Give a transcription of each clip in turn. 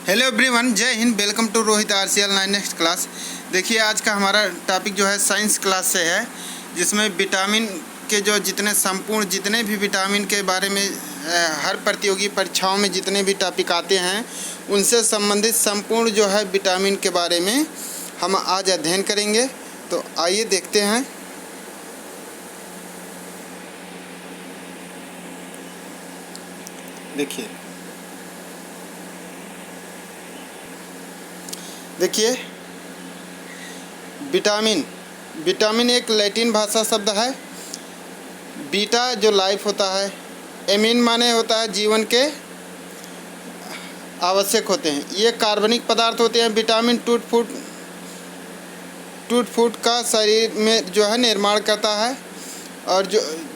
Hello everyone, जय हिंद। Welcome to Rohit RCL 9 next class. देखिए, आज का हमारा टॉपिक जो है साइंस क्लास से है, जिसमें विटामिन के जो जितने भी विटामिन के बारे में हर प्रतियोगी परीक्षाओं में जितने भी टॉपिक आते हैं उनसे संबंधित संपूर्ण जो है विटामिन के बारे में हम आज अध्ययन करेंगे। तो आइए देखते हैं। देखिए विटामिन एक लैटिन भाषा शब्द है। बीटा जो लाइफ होता है, एमीन माने होता है जीवन के आवश्यक होते हैं। ये कार्बनिक पदार्थ होते हैं। विटामिन टूट फूट का शरीर में जो है निर्माण करता है, और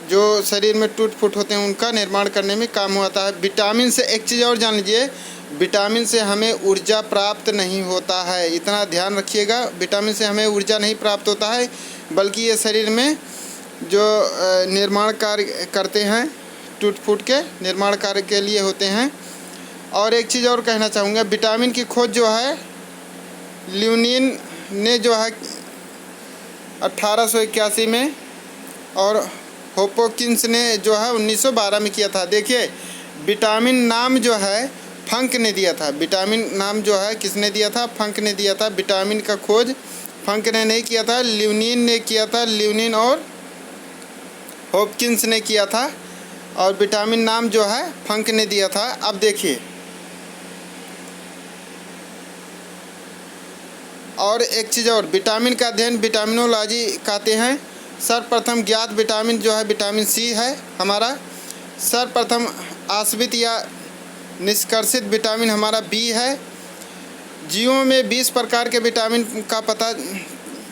जो शरीर में टूट फूट होते हैं उनका निर्माण करने में काम होता है। विटामिन से एक चीज़ और जान लीजिए, विटामिन से हमें ऊर्जा प्राप्त नहीं होता है। इतना ध्यान रखिएगा, विटामिन से हमें ऊर्जा नहीं प्राप्त होता है, बल्कि ये शरीर में जो निर्माण कार्य करते हैं, टूट फूट के निर्माण कार्य के लिए होते हैं। और एक चीज़ और कहना चाहूँगा, विटामिन की खोज जो है ल्यूनिन ने जो है 1881 में, और होपोकिंस ने जो है 1912 में किया था। देखिए, विटामिन नाम जो है फंक ने दिया था। विटामिन नाम जो है किसने दिया था? फंक ने दिया था। विटामिन का खोज फंक ने नहीं किया था, ल्यूनिन ने किया था। ल्यूनिन और होपकिंस ने किया था, और विटामिन नाम जो है फंक ने दिया था। अब देखिए, और एक चीज़ और, विटामिन का अध्ययन विटामिनोलॉजी कहते हैं। सर्वप्रथम ज्ञात विटामिन जो है विटामिन सी है हमारा। सर्वप्रथम आश्रित या निष्कर्षित विटामिन हमारा बी है। जीवों में 20 प्रकार के विटामिन का पता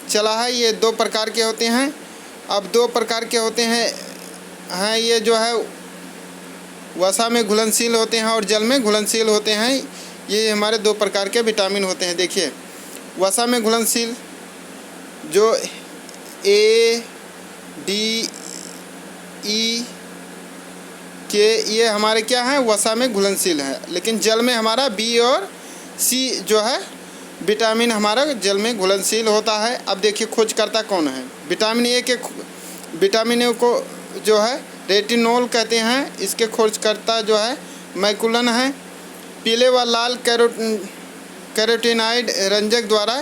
चला है। ये 2 प्रकार के होते हैं। अब 2 प्रकार के होते हैं ये जो है वसा में घुलनशील होते हैं और जल में घुलनशील होते हैं। ये हमारे 2 प्रकार के विटामिन होते हैं। देखिए, वसा में घुलनशील जो A, D, E के ये हमारे क्या हैं? वसा में घुलनशील है। लेकिन जल में हमारा बी और सी जो है विटामिन हमारा जल में घुलनशील होता है। अब देखिए, खोजकर्ता कौन है? विटामिन ए को जो है रेटिनोल कहते हैं। इसके खोजकर्ता जो है मैकुलन है। पीले व लाल कैरोटीनॉइड रंजक द्वारा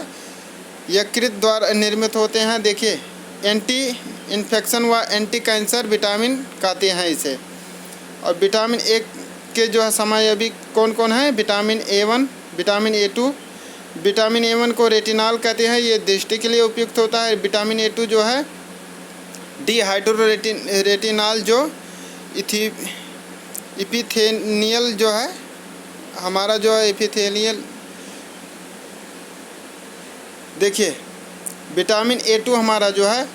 यकृत द्वारा निर्मित होते हैं। देखिए, एंटी इन्फेक्शन व एंटी कैंसर विटामिन कहते हैं इसे। और विटामिन ए के जो है समायोगी कौन कौन है? Vitamin A1, vitamin A2। Vitamin A1 को रेटिनॉल कहते हैं, ये दृष्टि के लिए उपयुक्त होता है। विटामिन A2 जो है रेटिनॉल जो इपिथेलियल जो है हमारा जो है इपिथेलियल। देखिए, विटामिन A2 हमारा जो है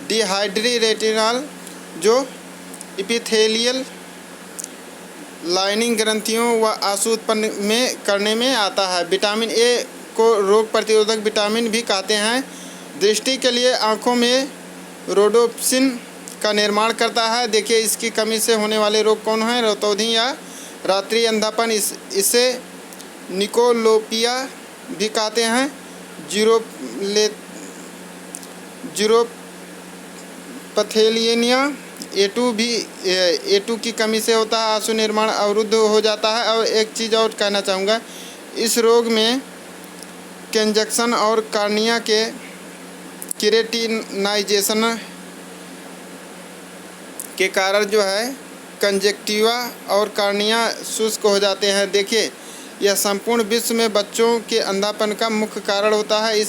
रेटिनॉल जो इपिथेलियल लाइनिंग ग्रंथियों व आंसू उत्पन्न करने में आता है। विटामिन ए को रोग प्रतिरोधक विटामिन भी कहते हैं। दृष्टि के लिए आँखों में रोडोप्सिन का निर्माण करता है। देखिए, इसकी कमी से होने वाले रोग कौन हैं? रतौंधी या रात्रि अंधापन, इसे निकोलोपिया भी कहते हैं। जीरोपथेलियनिया A2 की कमी से होता है। आंसू निर्माण अवरुद्ध हो जाता है। और एक चीज़ और कहना चाहूँगा, इस रोग में कंजक्शन और कार्निया के केरेटिनाइजेशन के कारण जो है कंजक्टिवा और कार्निया शुष्क हो जाते हैं। देखिए, यह संपूर्ण विश्व में बच्चों के अंधापन का मुख्य कारण होता है।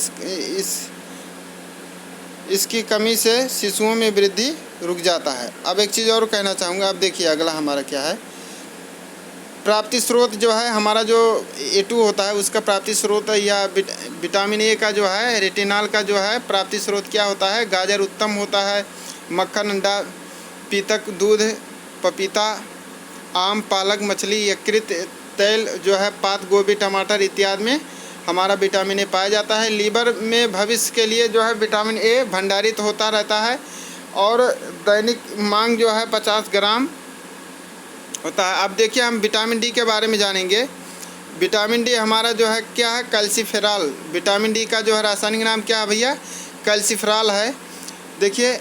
इसकी कमी से शिशुओं में वृद्धि रुक जाता है। अब एक चीज़ और कहना चाहूँगा। अब देखिए, अगला हमारा क्या है? प्राप्ति स्रोत जो है हमारा जो A2 होता है उसका प्राप्ति स्रोत या विटामिन ए का जो है रेटिनॉल का जो है प्राप्ति स्रोत क्या होता है? गाजर उत्तम होता है। मक्खन, अंडा, पीतक, दूध, पपीता, आम, पालक, मछली, यकृत तेल जो है पात गोभी, टमाटर इत्यादि में हमारा विटामिन ए पाया जाता है। लीवर में भविष्य के लिए जो है विटामिन ए भंडारित होता रहता है, और दैनिक मांग जो है 50 ग्राम होता है। अब देखिए, हम विटामिन डी के बारे में जानेंगे। विटामिन डी हमारा जो है क्या है, कैल्सीफेरॉल। विटामिन डी का जो है रासायनिक नाम क्या है भैया, कैल्सीफेरॉल है। देखिए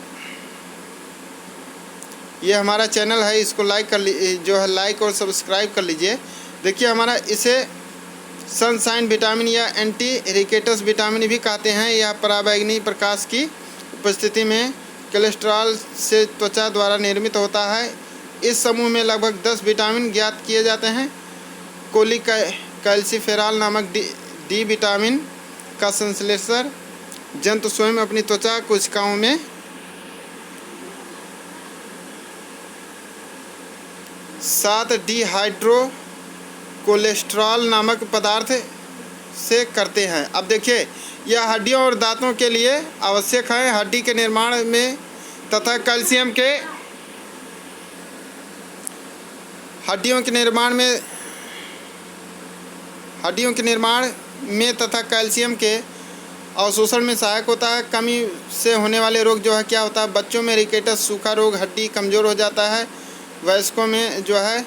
ये हमारा चैनल है, इसको लाइक कर जो है लाइक और सब्सक्राइब कर लीजिए। देखिए हमारा इसे सनशाइन विटामिन या एंटी रिकेटस विटामिन भी कहते हैं। यह पराबैंगनी प्रकाश की उपस्थिति में कोलेस्ट्रॉल से त्वचा द्वारा निर्मित होता है। इस समूह में लगभग 10 विटामिन ज्ञात किए जाते हैं। कैल्सीफेरॉल नामक डी विटामिन का संश्लेषण जंतु स्वयं अपनी त्वचा कोशिकाओं में 7 डिहाइड्रो कोलेस्ट्रॉल नामक पदार्थ से करते हैं। अब देखिए यह हड्डियों और दांतों के लिए आवश्यक है। हड्डी के निर्माण में तथा कैल्शियम के हड्डियों के निर्माण में तथा कैल्शियम के अवशोषण में सहायक होता है। कमी से होने वाले रोग जो है क्या होता है, बच्चों में रिकेटस, सूखा रोग, हड्डी कमज़ोर हो जाता है। वयस्कों में जो है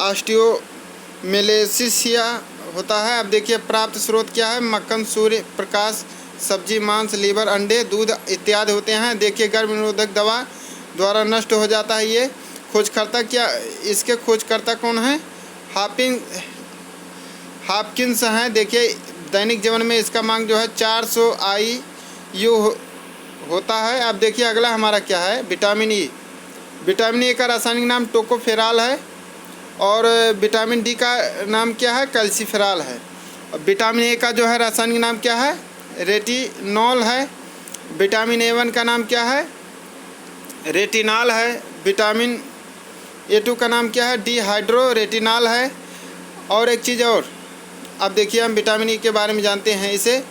ऑस्टियोमेलेसिया होता है। अब देखिए प्राप्त स्रोत क्या है, मक्खन, सूर्य प्रकाश, सब्जी, मांस, लीवर, अंडे, दूध इत्यादि होते हैं। देखिए गर्भ निरोधक दवा द्वारा नष्ट हो जाता है ये। खोजकर्ता क्या, इसके खोजकर्ता कौन है, हॉपकिंस हैं। देखिए दैनिक जीवन में इसका मांग जो है 400 IU होता है। अब देखिए अगला हमारा क्या है, विटामिन ई। विटामिन ए का रासायनिक नाम टोकोफेरॉल है और विटामिन डी का नाम क्या है, कैल्सीफेरॉल है। विटामिन ए का जो है रासायनिक नाम क्या है, रेटिनॉल है। विटामिन A1 का नाम क्या है, रेटिनॉल है। विटामिन A2 का नाम क्या है, डिहाइड्रो रेटिनॉल है। और एक चीज़ और, अब देखिए हम विटामिन ई के बारे में जानते हैं। इसे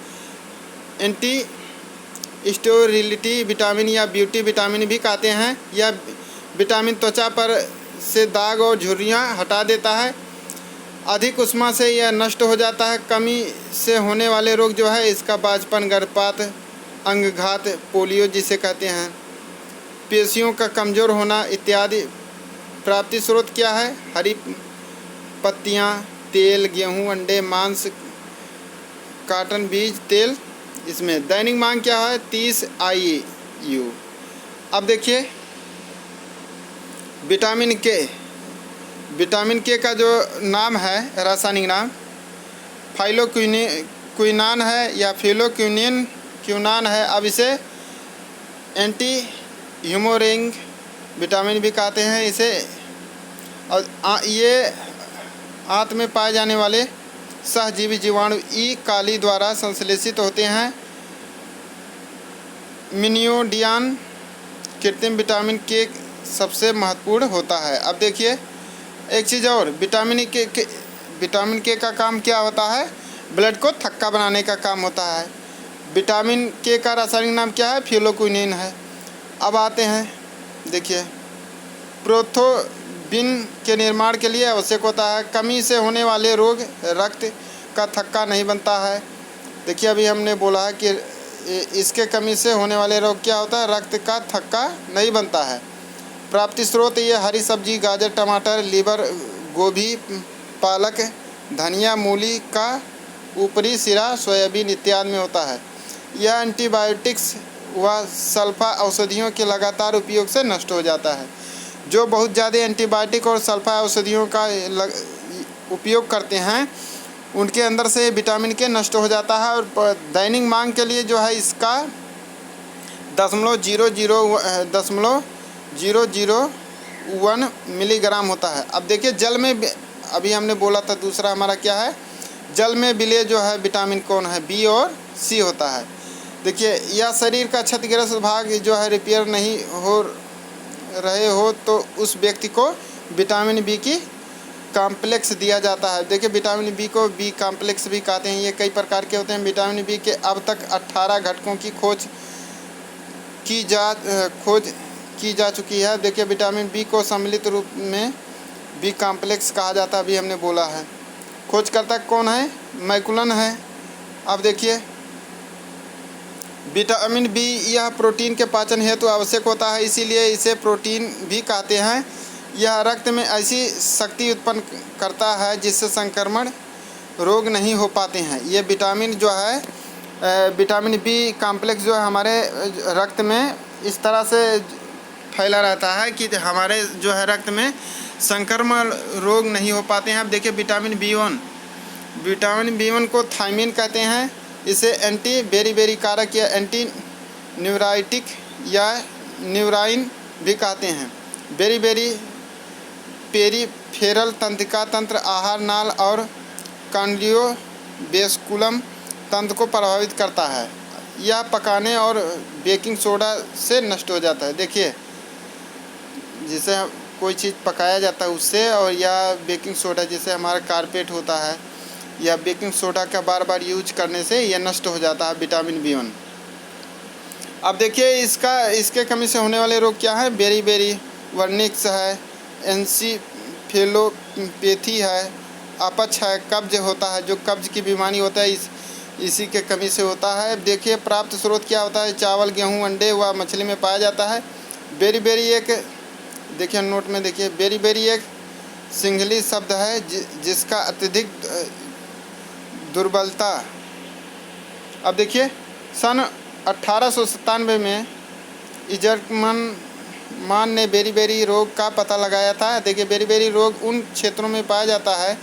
एंटी स्टेरिलिटी विटामिन या ब्यूटी विटामिन भी कहते हैं। यह विटामिन त्वचा पर से दाग और झुर्रियाँ हटा देता है। अधिक उष्मा से यह नष्ट हो जाता है। कमी से होने वाले रोग जो है इसका बाजपन, गर्भपात, अंगघात, पोलियो जिसे कहते हैं, पेशियों का कमज़ोर होना इत्यादि। प्राप्ति स्रोत क्या है, हरी पत्तियाँ, तेल, गेहूं, अंडे, मांस, कॉटन बीज तेल। इसमें दैनिक मांग क्या है, 30 IU। अब देखिए विटामिन के का जो नाम है, रासायनिक नाम फाइलोक्विनान है या फिलोक्विनान है। अब इसे एंटी ह्यूमोरिंग विटामिन भी कहते हैं इसे। और ये आंत में पाए जाने वाले सहजीवी जीवाणु ई काली द्वारा संश्लेषित होते हैं। मिनियोडियान कृत्रिम विटामिन के सबसे महत्वपूर्ण होता है। अब देखिए एक चीज़ और, विटामिन के का काम क्या होता है, ब्लड को थक्का बनाने का काम होता है। विटामिन के का रासायनिक नाम क्या है, फिलोक्विनिन है। अब आते हैं, देखिए प्रोथोबिन के निर्माण के लिए आवश्यक होता है। कमी से होने वाले रोग, रक्त का थक्का नहीं बनता है। देखिए अभी हमने बोला है कि इसके कमी से होने वाले रोग क्या होता है, रक्त का थक्का नहीं बनता है। प्राप्ति स्रोत ये हरी सब्जी, गाजर, टमाटर, लीवर, गोभी, पालक, धनिया, मूली का ऊपरी सिरा सोयाबीन इत्यादि में होता है। यह एंटीबायोटिक्स व सल्फा औषधियों के लगातार उपयोग से नष्ट हो जाता है। जो बहुत ज़्यादा एंटीबायोटिक और सल्फा औषधियों का उपयोग करते हैं उनके अंदर से विटामिन के नष्ट हो जाता है। और दैनिक मांग के लिए जो है इसका 0.001 मिलीग्राम होता है। अब देखिए जल में, अभी हमने बोला था दूसरा हमारा क्या है, जल में विलय जो है विटामिन कौन है, B और C होता है। देखिए यह शरीर का क्षतिग्रस्त भाग जो है रिपेयर नहीं हो रहे हो तो उस व्यक्ति को विटामिन B की कॉम्प्लेक्स दिया जाता है। देखिए विटामिन B को B कॉम्प्लेक्स भी कहते हैं। ये कई प्रकार के होते हैं। विटामिन B के अब तक 18 घटकों की खोज की जा चुकी है। देखिए विटामिन B को सम्मिलित रूप में B कॉम्प्लेक्स कहा जाता है, अभी हमने बोला है। खोजकर्ता कौन है, मैकुलन है। अब देखिए विटामिन B यह प्रोटीन के पाचन हेतु आवश्यक होता है, इसीलिए इसे प्रोटीन भी कहते हैं। यह रक्त में ऐसी शक्ति उत्पन्न करता है जिससे संक्रमण रोग नहीं हो पाते हैं। ये विटामिन जो है विटामिन बी कॉम्प्लेक्स जो है हमारे रक्त में इस तरह से फैला रहता है कि हमारे जो है रक्त में संक्रमण रोग नहीं हो पाते हैं। अब देखिए विटामिन बी1 को थायमिन कहते हैं। इसे एंटी बेरीबेरी कारक या एंटी न्यूराइटिक या न्यूराइन भी कहते हैं। बेरीबेरी पेरीफेरल तंत्रिका तंत्र, आहार नाल और कार्डियोवेस्कुलम तंत्र को प्रभावित करता है। यह पकाने और बेकिंग सोडा से नष्ट हो जाता है। देखिए जिसे कोई चीज़ पकाया जाता है उससे, और या बेकिंग सोडा जिसे हमारा कारपेट होता है, या बेकिंग सोडा का बार बार यूज करने से यह नष्ट हो जाता है विटामिन बी1। अब देखिए इसके कमी से होने वाले रोग क्या है। बेरीबेरी वर्निक्स है, एंसीफेलोपैथी है, अपच है, कब्ज होता है, जो कब्ज की बीमारी होता है इसी के कमी से होता है। देखिए प्राप्त स्रोत क्या होता है। चावल, गेहूं, अंडे व मछली में पाया जाता है। बेरीबेरी एक, देखिए नोट में देखिए, बेरीबेरी एक सिंघली शब्द है जिसका अत्यधिक दुर्बलता। अब देखिए सन 1897 में इजरमान ने बेरीबेरी रोग का पता लगाया था। देखिए बेरीबेरी रोग उन क्षेत्रों में पाया जाता है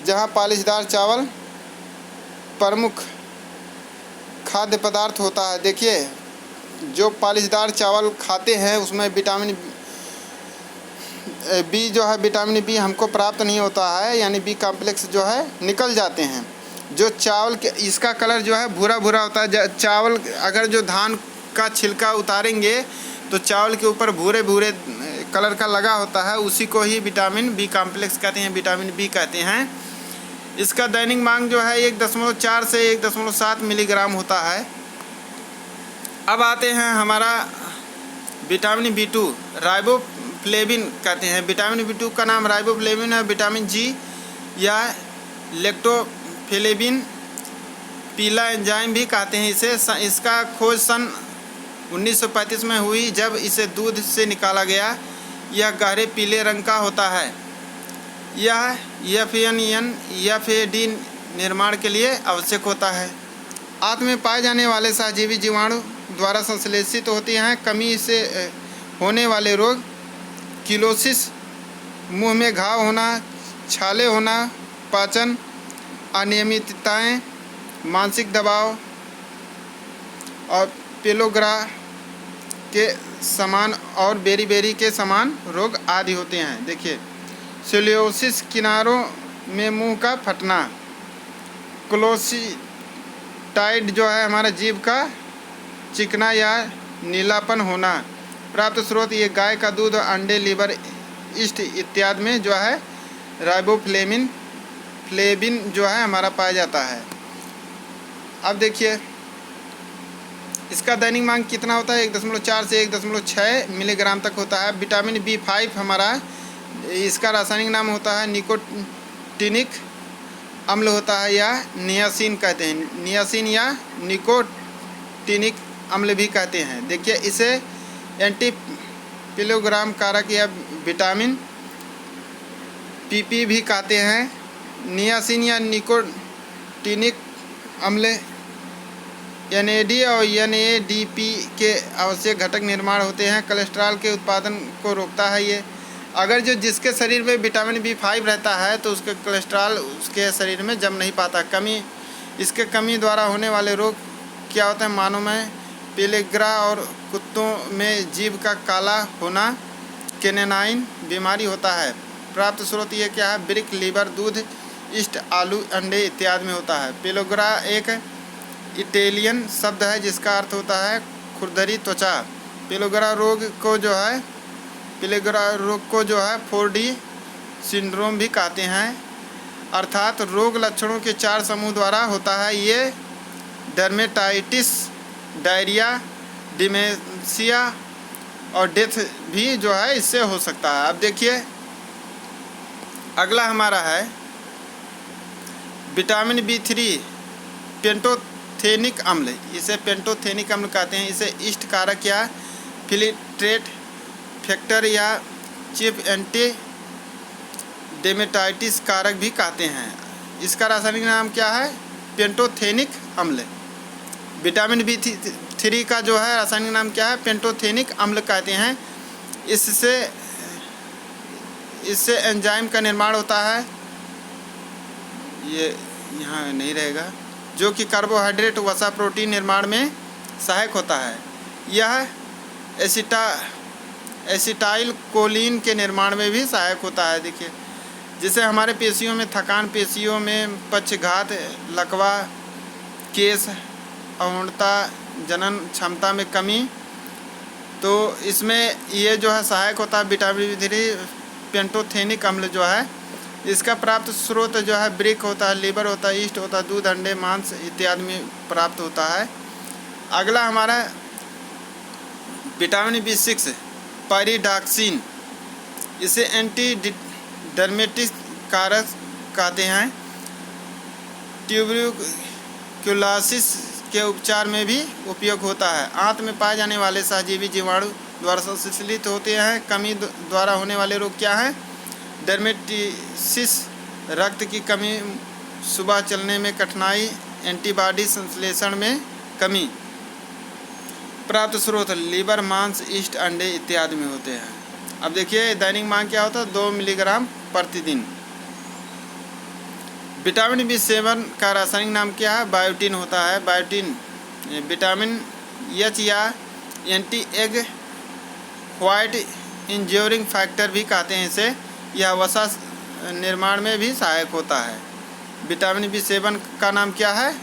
जहां पालिशदार चावल प्रमुख खाद्य पदार्थ होता है। देखिए जो पालिशदार चावल खाते हैं उसमें विटामिन बी जो है, विटामिन बी हमको प्राप्त नहीं होता है, यानी बी कॉम्प्लेक्स जो है निकल जाते हैं। जो चावल के, इसका कलर जो है भूरा भूरा होता है। चावल अगर जो धान का छिलका उतारेंगे तो चावल के ऊपर भूरे भूरे कलर का लगा होता है, उसी को ही विटामिन बी कॉम्प्लेक्स कहते हैं, विटामिन बी कहते हैं। इसका दैनिक मांग जो है 1.4 से 1.7 मिलीग्राम होता है। अब आते हैं हमारा विटामिन बी2, राइबोफ्लेविन कहते हैं। विटामिन बी2 का नाम राइबोफ्लेविन है। विटामिन जी या लैक्टोफ्लेविन पीला एंजाइम भी कहते हैं इसे। इसका खोज सन 1935 में हुई जब इसे दूध से निकाला गया। यह गहरे पीले रंग का होता है। यह एफ-ए-डी निर्माण के लिए आवश्यक होता है। आंत में पाए जाने वाले सहजीवी जीवाणु द्वारा संश्लेषित होती हैं। कमी से होने वाले रोग किलोसिस, मुंह में घाव होना, छाले होना, पाचन अनियमितताएं, मानसिक दबाव और पेलोग्रा के समान और बेरीबेरी के समान रोग आदि होते हैं। देखिए सिलियोसिस, किनारों में मुंह का फटना, क्लोसिटाइड जो है हमारा जीभ का चिकना या नीलापन होना। प्राप्त स्रोत ये गाय का दूध, अंडे, लीवर, ईस्ट इत्यादि में जो है राइबोफ्लेविन जो है हमारा पाया जाता है। अब देखिए इसका दैनिक मांग कितना होता है, 1.4 से 1.6 मिलीग्राम तक होता है। विटामिन बी5 हमारा, इसका रासायनिक नाम होता है निकोटिनिक अम्ल होता है, या नियासिन कहते हैं। नियासिन या निकोटिनिक अम्ल भी कहते हैं। देखिए इसे एंटीपिलोग्राम कारक या विटामिन पीपी भी कहते हैं। नियासिन या निकोटिनिक अम्ल NAD और NADP के आवश्यक घटक निर्माण होते हैं। कोलेस्ट्रॉल के उत्पादन को रोकता है ये। अगर जिसके शरीर में विटामिन बी5 रहता है तो उसके कोलेस्ट्रॉल उसके शरीर में जम नहीं पाता। इसके कमी द्वारा होने वाले रोग क्या होते हैं, मानव में पेलेग्रा और कुत्तों में जीभ का काला होना, केनेनाइन बीमारी होता है। प्राप्त स्रोत ये क्या है, ब्रिक, लीवर, दूध, ईस्ट, आलू, अंडे इत्यादि में होता है। पेलोग्रा एक इटालियन शब्द है जिसका अर्थ होता है खुरदरी त्वचा। पेलोग्रा रोग को जो है 4D सिंड्रोम भी कहते हैं, अर्थात रोग लक्षणों के 4 समूह द्वारा होता है। ये डर्मेटाइटिस, डायरिया, डिमेंशिया और डेथ भी जो है इससे हो सकता है। अब देखिए अगला हमारा है विटामिन बी3 पेंटोथेनिक अम्ल। इसे पेंटोथेनिक अम्ल कहते हैं। इसे ईस्ट कारक या फिल्ट्रेट फैक्टर या चीफ एंटी डेमेटाइटिस कारक भी कहते हैं। इसका रासायनिक नाम क्या है? पेंटोथेनिक अम्ल। विटामिन B3 का जो है रासायनिक नाम क्या है? पेंटोथेनिक अम्ल कहते हैं। इससे एंजाइम का निर्माण होता है, ये यहाँ नहीं रहेगा, जो कि कार्बोहाइड्रेट वसा प्रोटीन निर्माण में सहायक होता है। यह एसिटाइल कोलिन के निर्माण में भी सहायक होता है। देखिए, जिससे हमारे पेशियों में थकान, पेशियों में पक्षघात, लकवा, केस, अपूर्णता, जनन क्षमता में कमी, तो इसमें ये जो है सहायक होता है। विटामिन B3 पेंटोथेनिक अम्ल जो है, इसका प्राप्त स्रोत जो है ब्रिक होता है, लीवर होता है, ईस्ट होता है, दूध, अंडे, मांस इत्यादि में प्राप्त होता है। अगला हमारा विटामिन B6 पायरिडॉक्सिन, इसे एंटी डर्मेटिस कारक कहते हैं। ट्यूबरक्लोसिस के उपचार में भी उपयोग होता है। आंत में पाए जाने वाले सहजीवी जीवाणु द्वारा संश्लेषित होते हैं। कमी द्वारा होने वाले रोग क्या हैं? डर्मेटिसिस, रक्त की कमी, सुबह चलने में कठिनाई, एंटीबॉडी संश्लेषण में कमी। प्राप्त स्रोत लीवर, मांस, ईस्ट, अंडे इत्यादि में होते हैं। अब देखिए दैनिक मांग क्या होता है? 2 मिलीग्राम प्रतिदिन। विटामिन B7 का रासायनिक नाम क्या है? बायोटिन होता है। बायोटिन विटामिन H या एंटी एग व्हाइट इंज्योरिंग फैक्टर भी कहते हैं इसे। यह वसा निर्माण में भी सहायक होता है। विटामिन B7 का नाम क्या है?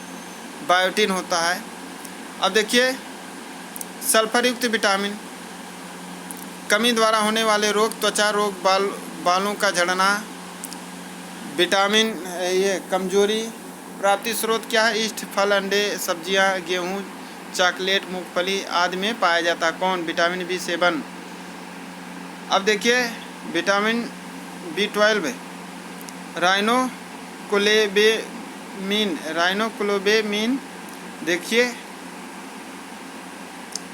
बायोटिन होता है। अब देखिए सल्फर युक्त विटामिन, कमी द्वारा होने वाले रोग, त्वचा रोग, बालों का झड़ना, विटामिन ये कमजोरी। प्राप्ति स्रोत क्या है? ईस्ट, फल, अंडे, सब्जियां, गेहूं, चॉकलेट, मूंगफली आदि में पाया जाता है। कौन? Vitamin B7। अब देखिए विटामिन B12 राइनोक्लोबेमीन, देखिए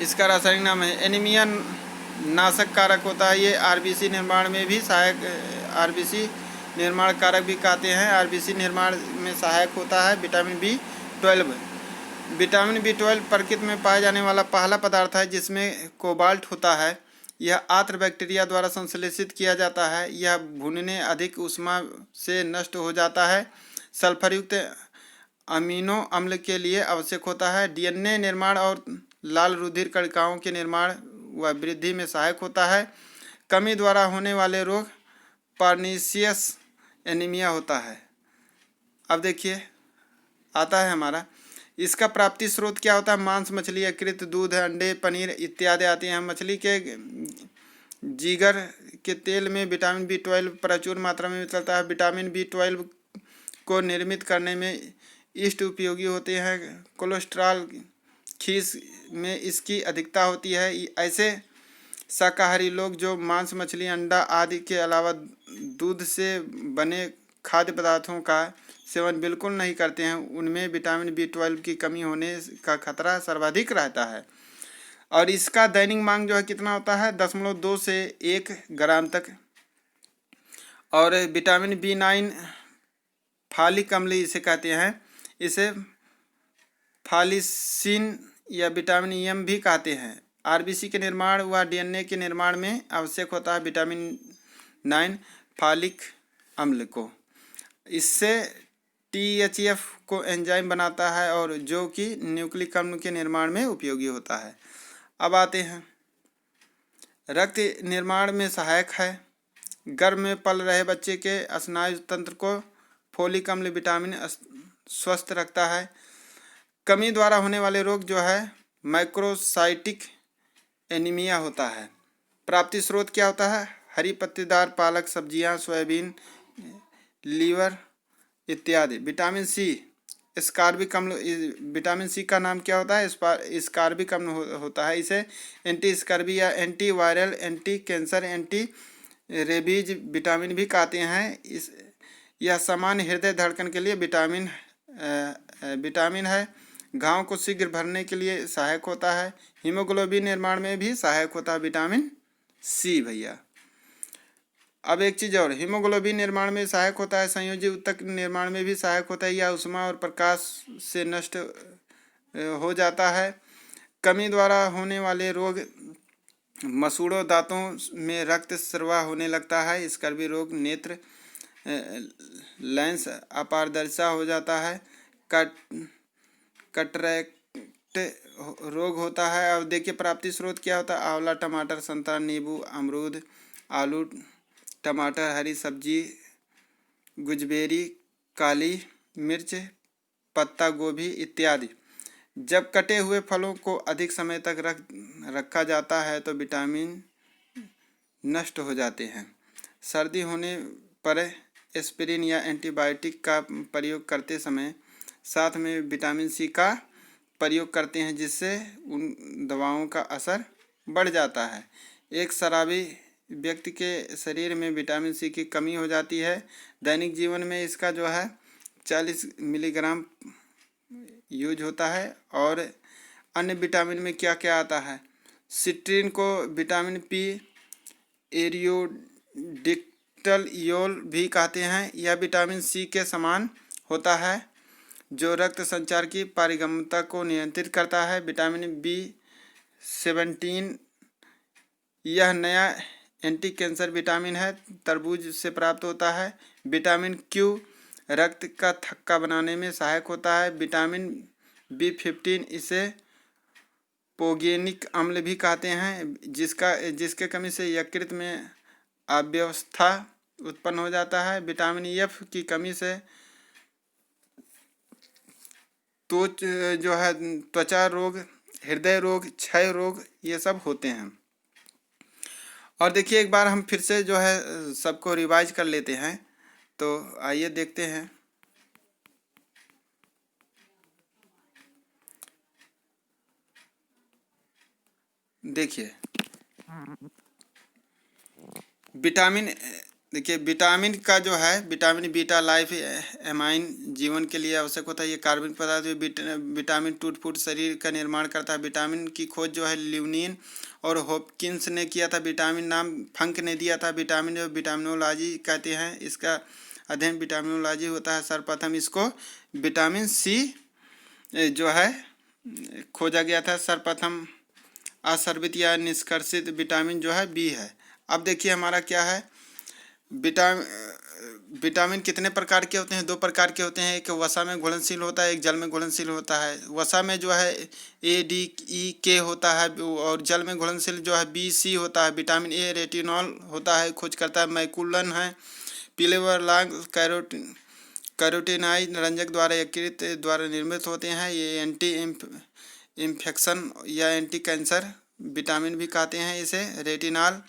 इसका रासायनिक नाम है। एनीमिया नाशक कारक होता है। ये आरबीसी निर्माण में भी सहायक, आरबीसी निर्माण कारक भी कहते हैं। आरबीसी निर्माण में सहायक होता है विटामिन B12। विटामिन B12 प्रकृति में पाए जाने वाला पहला पदार्थ है जिसमें कोबाल्ट होता है। यह आंत्र बैक्टीरिया द्वारा संश्लेषित किया जाता है। यह भूनने अधिक ऊष्मा से नष्ट हो जाता है। सल्फर युक्त अमीनो अम्ल के लिए आवश्यक होता है। DNA निर्माण और लाल रुधिर कणिकाओं के निर्माण व वृद्धि में सहायक होता है। कमी द्वारा होने वाले रोग पर्नीशियस एनीमिया होता है। अब देखिए आता है हमारा, इसका प्राप्ति स्रोत क्या होता है? मांस, मछली, यकृत, दूध, अंडे, पनीर इत्यादि आती हैं। मछली के जिगर के तेल में विटामिन B12 प्रचुर मात्रा में मिलता है। विटामिन B12 को निर्मित करने में ईस्ट उपयोगी होते हैं। कोलेस्ट्रॉल खीस में इसकी अधिकता होती है। ऐसे शाकाहारी लोग जो मांस, मछली, अंडा आदि के अलावा दूध से बने खाद्य पदार्थों का सेवन बिल्कुल नहीं करते हैं, उनमें विटामिन B12 की कमी होने का खतरा सर्वाधिक रहता है। और इसका दैनिक मांग जो है कितना होता है? 0.2 से 1 ग्राम तक। और विटामिन B9 फालिक अम्ल इसे कहते हैं। इसे फालिसिन या विटामिन EM भी कहते हैं। आरबीसी के निर्माण व DNA के निर्माण में आवश्यक होता है विटामिन 9 फालिक अम्ल को। इससे THF को एंजाइम बनाता है और जो कि न्यूक्लिक अम्ल के निर्माण में उपयोगी होता है। अब आते हैं, रक्त निर्माण में सहायक है। गर्भ में पल रहे बच्चे के स्नायु तंत्र को फोलिक अम्ल विटामिन स्वस्थ रखता है। कमी द्वारा होने वाले रोग जो है मैक्रोसाइटिक एनीमिया होता है। प्राप्ति स्रोत क्या होता है? हरी पत्तेदार पालक, सब्जियां, सोयाबीन, लीवर इत्यादि। विटामिन C स्कारबिक अम्ल, विटामिन C का नाम क्या होता है? स्कारबिक अम्ल होता है। इसे एंटी स्कर्वी या anti viral, anti cancer, anti rabies vitamin भी कहते हैं। यह सामान्य हृदय धड़कन के लिए विटामिन है। घाव को शीघ्र भरने के लिए सहायक होता है। हीमोग्लोबिन निर्माण में भी सहायक होता है विटामिन C भैया। अब एक चीज़ और, हीमोग्लोबिन निर्माण में सहायक होता है, संयोजी ऊतक निर्माण में भी सहायक होता है, या ऊष्मा और प्रकाश से नष्ट हो जाता है। कमी द्वारा होने वाले रोग, मसूड़ों दांतों में रक्त स्राव होने लगता है, स्कर्वी रोग, नेत्र लेंस अपारदर्शिता हो जाता है, कटरैक्ट रोग होता है। अब देखिए प्राप्ति स्रोत क्या होता है, आंवला, टमाटर, संतरा, नींबू, अमरूद, आलू, टमाटर, हरी सब्जी, गुजबेरी, काली मिर्च, पत्ता गोभी इत्यादि। जब कटे हुए फलों को अधिक समय तक रखा जाता है तो विटामिन नष्ट हो जाते हैं। सर्दी होने पर एस्पिरिन या एंटीबायोटिक का प्रयोग करते समय साथ में विटामिन सी का प्रयोग करते हैं, जिससे उन दवाओं का असर बढ़ जाता है। एक शराबी व्यक्ति के शरीर में विटामिन सी की कमी हो जाती है। दैनिक जीवन में इसका जो है 40 मिलीग्राम यूज होता है। और अन्य विटामिन में क्या क्या आता है, सिट्रीन को विटामिन पी, एरियोडिक्टल भी कहते हैं। यह विटामिन सी के समान होता है जो रक्त संचार की पारगम्यता को नियंत्रित करता है। विटामिन B17 यह नया एंटी कैंसर विटामिन है, तरबूज से प्राप्त होता है। विटामिन क्यू रक्त का थक्का बनाने में सहायक होता है। विटामिन B15 इसे पोगेनिक अम्ल भी कहते हैं, जिसके कमी से यकृत में अव्यवस्था उत्पन्न हो जाता है। विटामिन एफ की कमी से तो जो है त्वचा रोग, हृदय रोग, क्षय रोग ये सब होते हैं। और देखिए एक बार हम फिर से जो है सबको रिवाइज कर लेते हैं, तो आइए देखते हैं। देखिए विटामिन, देखिए विटामिन का जो है विटामिन बीटा लाइफ एमाइन जीवन के लिए आवश्यक होता है। ये कार्बनिक पदार्थ विटामिन टूट-फूट शरीर का निर्माण करता है। विटामिन की खोज जो है ल्यूनिन और हॉपकिंस ने किया था। विटामिन नाम फंक ने दिया था। विटामिन जो विटामिनोलॉजी कहते हैं, इसका अध्ययन विटामिनोलॉजी होता है। सर्वप्रथम इसको विटामिन सी जो है खोजा गया था। सर्वप्रथम असर्बित या निष्कर्षित विटामिन जो है बी है। अब देखिए हमारा क्या है, विटामिन कितने प्रकार के होते हैं, 2 प्रकार के होते हैं। एक वसा में घुलनशील होता है, एक जल में घुलनशील होता है। वसा में जो है ADE-K होता है और जल में घुलनशील जो है BC होता है। विटामिन ए रेटिनॉल होता है, खोज करता है। मैकुलन है, पीले व लाल कैरोटीनाइड रंजक द्वारा यकृत द्वारा निर्मित होते हैं। ये एंटी इन्फेक्शन या एंटी कैंसर विटामिन भी कहते हैं इसे। रेटिनॉल,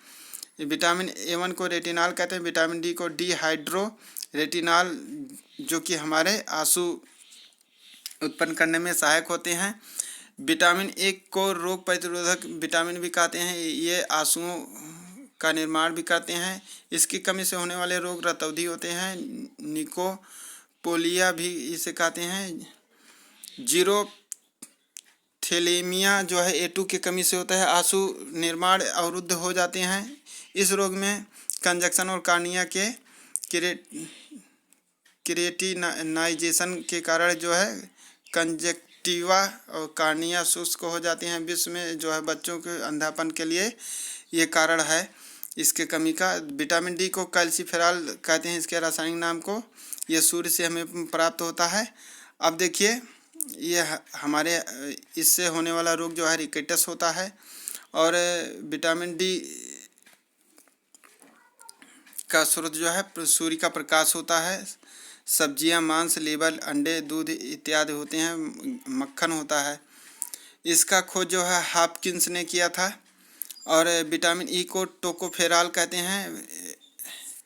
विटामिन A1 को रेटिनॉल कहते हैं। विटामिन डी को डिहाइड्रो रेटिनॉल, जो कि हमारे आंसू उत्पन्न करने में सहायक होते हैं। विटामिन ए को रोग प्रतिरोधक विटामिन भी कहते हैं। ये आंसुओं का निर्माण भी करते हैं। इसकी कमी से होने वाले रोग रतौंधी होते हैं। निकोपोलिया भी इसे कहते हैं। जीरो थैलेमिया जो है A2 की कमी से होता है। आंसू निर्माण अवरुद्ध हो जाते हैं। इस रोग में कंजक्शन और कार्निया के क्रिएटिनाइजेशन के कारण जो है कंजक्टिवा और कार्निया शुष्क हो जाते हैं। विश्व में जो है बच्चों के अंधापन के लिए ये कारण है इसके कमी का। विटामिन डी को कैल्सीफेरॉल कहते हैं इसके रासायनिक नाम को। ये सूर्य से हमें प्राप्त होता है। अब देखिए ये हमारे इससे होने वाला रोग जो है रिकेटस होता है। और विटामिन डी का स्रोत जो है सूर्य का प्रकाश होता है। सब्जियां, मांस, लीवर, अंडे, दूध इत्यादि होते हैं। मक्खन होता है। इसका खोज जो है हॉपकिंस ने किया था। और विटामिन ई को टोकोफेरॉल कहते हैं।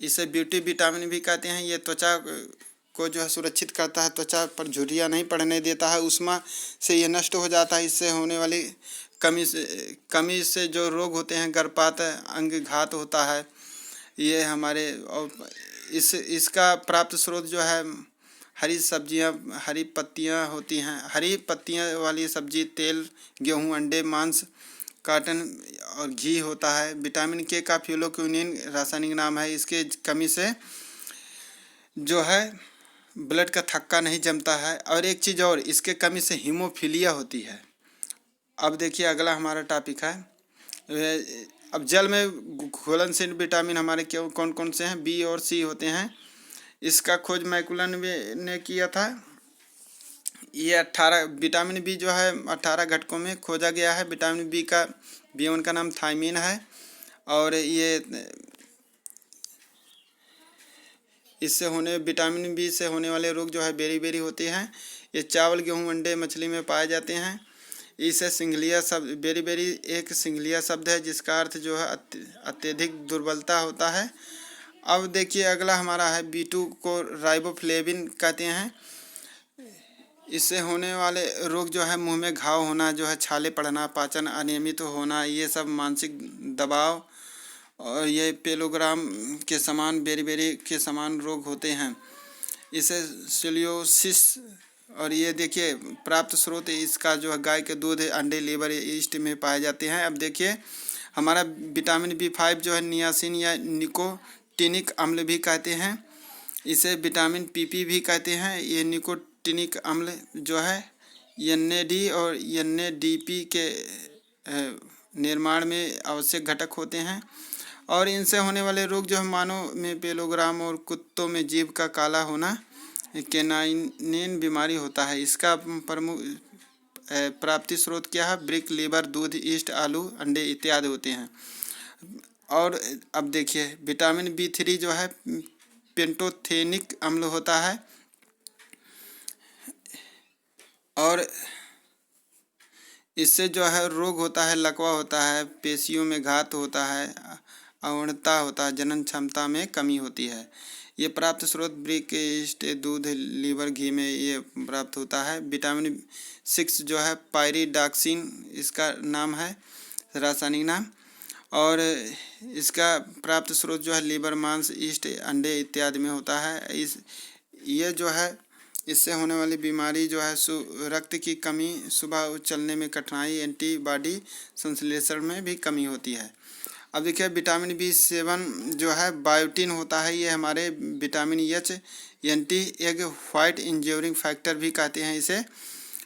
इसे ब्यूटी विटामिन भी कहते हैं। ये त्वचा को जो है सुरक्षित करता है, त्वचा पर झुर्रियाँ नहीं पड़ने देता है। ऊष्मा से ये नष्ट हो जाता है। इससे होने वाली कमी से जो रोग होते हैं, गर्भपात, अंगघात होता है। ये हमारे और इसका प्राप्त स्रोत जो है हरी सब्जियां, हरी पत्तियां होती हैं। हरी पत्तियां वाली सब्जी, तेल, गेहूं, अंडे, मांस कॉटन और घी होता है। विटामिन के का फ्यूलोक्विनिन रासायनिक नाम है। इसके कमी से जो है ब्लड का थक्का नहीं जमता है। और एक चीज़ और, इसके कमी से हीमोफीलिया होती है। अब देखिए अगला हमारा टॉपिक है, अब जल में घुलनशील विटामिन हमारे क्यों कौन कौन से हैं? बी और सी होते हैं। इसका खोज मैकुलन ने किया था। ये 18 विटामिन बी जो है 18 घटकों में खोजा गया है। विटामिन बी का B1 का नाम थायमीन है। और ये इससे होने विटामिन बी से होने वाले रोग जो है बेरी होते हैं। ये चावल, गेहूँ, अंडे, मछली में पाए जाते हैं। इसे सिंघलिया शब्द बेरी एक सिंघलिया शब्द है जिसका अर्थ जो है अत्यधिक दुर्बलता होता है। अब देखिए अगला हमारा है B2 को राइबोफ्लेविन कहते हैं। इससे होने वाले रोग जो है मुंह में घाव होना, जो है छाले पड़ना, पाचन अनियमित होना, ये सब मानसिक दबाव और ये पेलोग्राम के समान बेरी के समान रोग होते हैं। इसे सिलियोसिस। और ये देखिए प्राप्त स्रोत इसका जो है गाय के दूध, अंडे, लीवर, ईस्ट में पाए जाते हैं। अब देखिए हमारा विटामिन B5 जो है नियासिन या निकोटिनिक अम्ल भी कहते हैं। इसे विटामिन PP भी कहते हैं। ये निकोटिनिक अम्ल जो है NAD और NADP के निर्माण में आवश्यक घटक होते हैं। और इनसे होने वाले रोग जो है मानव में पेलोग्राम और कुत्तों में जीभ का काला होना केनाइन बीमारी होता है। इसका प्रमुख प्राप्ति स्रोत क्या है? ब्रिक, लीवर, दूध, ईस्ट, आलू, अंडे इत्यादि होते हैं। और अब देखिए विटामिन B3 जो है पेंटोथेनिक अम्ल होता है। और इससे जो है रोग होता है, लकवा होता है, पेशियों में घात होता है, अवणता होता है, जनन क्षमता में कमी होती है। ये प्राप्त स्रोत ब्रिक, ईस्ट, दूध, लीवर, घी में ये प्राप्त होता है। विटामिन 6 जो है पायरिडॉक्सिन इसका नाम है, रासायनिक नाम। और इसका प्राप्त स्रोत जो है लीवर, मांस, ईस्ट, अंडे इत्यादि में होता है। ये जो है इससे होने वाली बीमारी जो है रक्त की कमी, सुबह चलने में कठिनाई, एंटीबॉडी संश्लेषण में भी कमी होती है। अब देखिए विटामिन B7 जो है बायोटिन होता है। ये हमारे vitamin H anti egg white injuring factor भी कहते हैं इसे।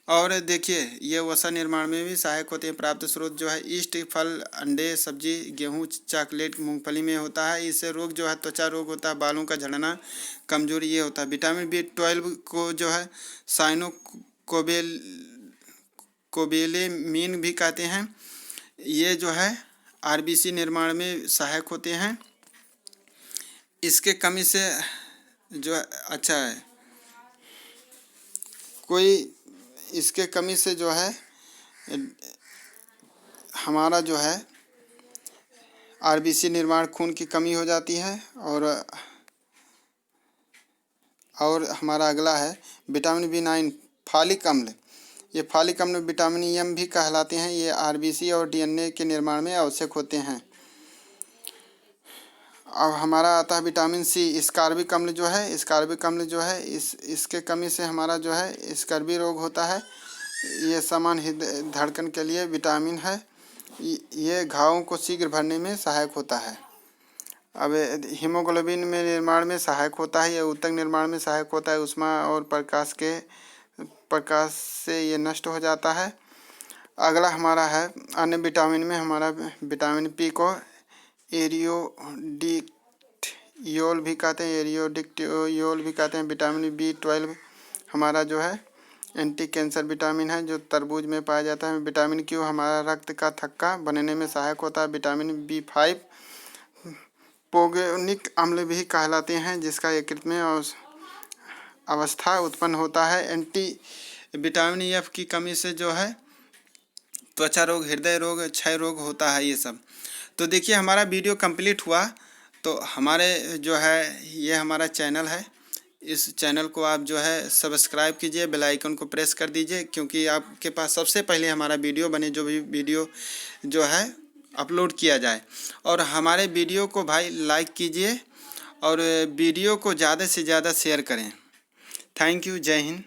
और देखिए ये वसा निर्माण में भी सहायक होते हैं। प्राप्त स्रोत जो है ईस्ट, फल, अंडे, सब्जी, गेहूँ, चॉकलेट, मूंगफली में होता है। इससे रोग जो है त्वचा रोग होता है, बालों का झड़ना, कमजोरी ये होता है। विटामिन B12 को जो है साइनोकोबेलेमीन भी कहते हैं। ये जो है RBC निर्माण में सहायक होते हैं। इसके कमी से जो अच्छा है कोई इसके कमी से जो है हमारा जो है RBC निर्माण, खून की कमी हो जाती है। और हमारा अगला है विटामिन B9 फॉलिक अम्ल। ये फॉलिक अम्ल विटामिन M भी कहलाते हैं। ये RBC और DNA के निर्माण में आवश्यक होते हैं। अब हमारा आता है विटामिन C स्कार्बिक अम्ल जो है। स्कार्बिक अम्ल जो है इसके कमी से हमारा जो है स्कर्वी रोग होता है। ये सामान्य हृदय धड़कन के लिए विटामिन है। ये घावों को शीघ्र भरने में सहायक होता है। अब हीमोग्लोबिन में निर्माण में सहायक होता है। ये ऊतक निर्माण में सहायक होता है। ऊष्मा और प्रकाश से ये नष्ट हो जाता है। अगला हमारा है अन्य विटामिन में हमारा विटामिन P को एरियोडिक्टियोल भी कहते हैं। एरियोडिक्टियोल भी कहते हैं। विटामिन B12 हमारा जो है एंटी कैंसर विटामिन है जो तरबूज में पाया जाता है। विटामिन Q हमारा रक्त का थक्का बनने में सहायक होता है। विटामिन B5 पोगेनिक अम्ल भी कहलाते हैं जिसका यकृत में अवस्था उत्पन्न होता है। विटामिन F की कमी से जो है त्वचा रोग, हृदय रोग, क्षय रोग होता है ये सब। तो देखिए हमारा वीडियो कंप्लीट हुआ। तो हमारे जो है ये हमारा चैनल है। इस चैनल को आप जो है सब्सक्राइब कीजिए, बेल आइकन को प्रेस कर दीजिए क्योंकि आपके पास सबसे पहले हमारा वीडियो बने, जो भी वीडियो जो है अपलोड किया जाए। और हमारे वीडियो को भाई लाइक कीजिए और वीडियो को ज़्यादा से ज़्यादा शेयर करें। Thank you. जय हिंद।